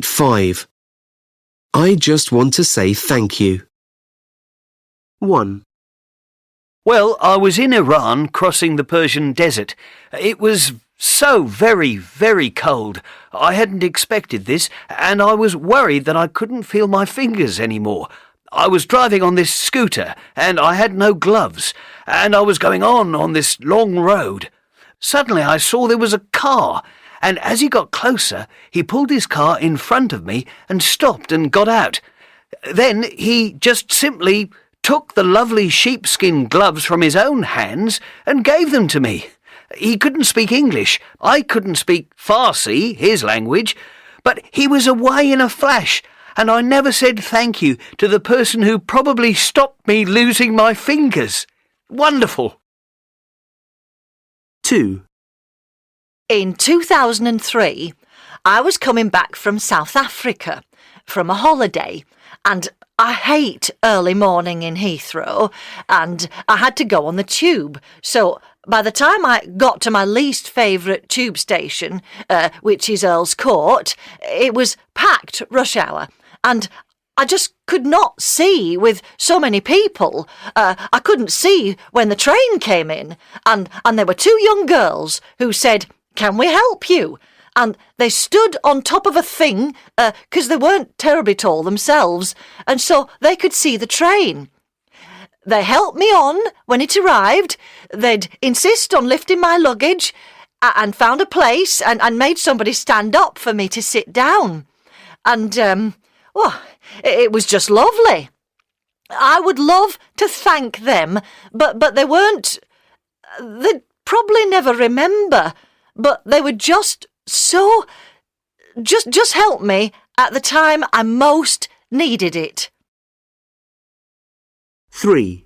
5. I just want to say thank you. 1. Well, I was in Iran crossing the Persian desert. It was so very, very cold. I hadn't expected this, and I was worried that I couldn't feel my fingers anymore. I was driving on this scooter, and I had no gloves, and I was going on this long road. Suddenly I saw there was a car, and as he got closer, he pulled his car in front of me and stopped and got out. Then he just simply took the lovely sheepskin gloves from his own hands and gave them to me. He couldn't speak English. I couldn't speak Farsi, his language, but he was away in a flash, and I never said thank you to the person who probably stopped me losing my fingers. Wonderful. 2. In 2003, I was coming back from South Africa from a holiday, and I hate early morning in Heathrow, and I had to go on the tube. So by the time I got to my least favourite tube station, which is Earl's Court, it was packed rush hour, and I just could not see with so many people. I couldn't see when the train came in, and there were 2 young girls who said, "Can we help you?" And they stood on top of a thing, 'cause they weren't terribly tall themselves, and so they could see the train. They helped me on when it arrived. They'd insist on lifting my luggage, and found a place, and made somebody stand up for me to sit down. And, it was just lovely. I would love to thank them, but they weren't... They'd probably never remember, but they were just so... Just help me at the time I most needed it. 3.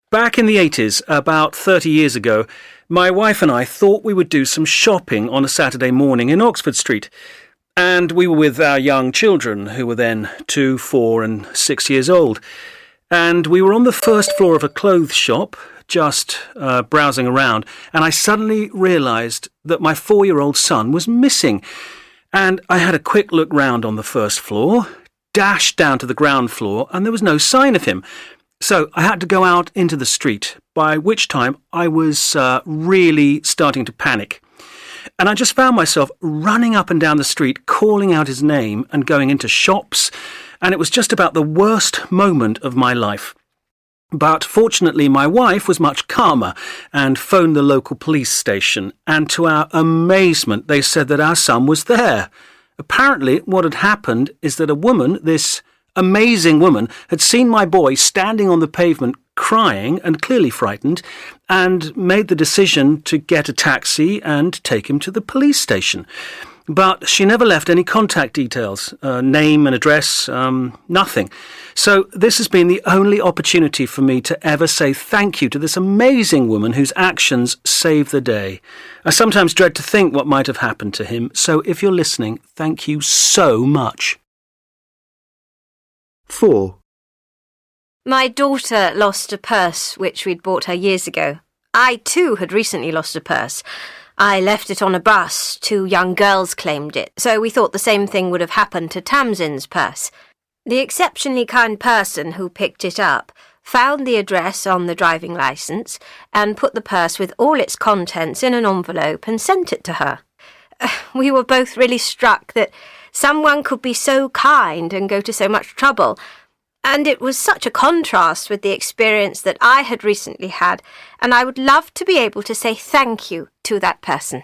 Back in the 80s, about 30 years ago, my wife and I thought we would do some shopping on a Saturday morning in Oxford Street. And we were with our young children, who were then 2, 4 and 6 years old. And we were on the first floor of a clothes shop, just browsing around, and I suddenly realised that my 4-year-old son was missing. And I had a quick look round on the first floor, dashed down to the ground floor, and there was no sign of him. So I had to go out into the street, by which time I was really starting to panic. And I just found myself running up and down the street, calling out his name and going into shops, and it was just about the worst moment of my life. But fortunately, my wife was much calmer and phoned the local police station, and to our amazement, they said that our son was there. Apparently, what had happened is that a woman, this amazing woman, had seen my boy standing on the pavement crying and clearly frightened, and made the decision to get a taxi and take him to the police station. But she never left any contact details, name and address, nothing. So this has been the only opportunity for me to ever say thank you to this amazing woman whose actions saved the day. I sometimes dread to think what might have happened to him, so if you're listening, thank you so much. 4. My daughter lost a purse which we'd bought her years ago. I too had recently lost a purse. I left it on a bus. 2 young girls claimed it, so we thought the same thing would have happened to Tamsin's purse. The exceptionally kind person who picked it up found the address on the driving licence and put the purse with all its contents in an envelope and sent it to her. We were both really struck that someone could be so kind and go to so much trouble, and it was such a contrast with the experience that I had recently had, and I would love to be able to say thank you to that person.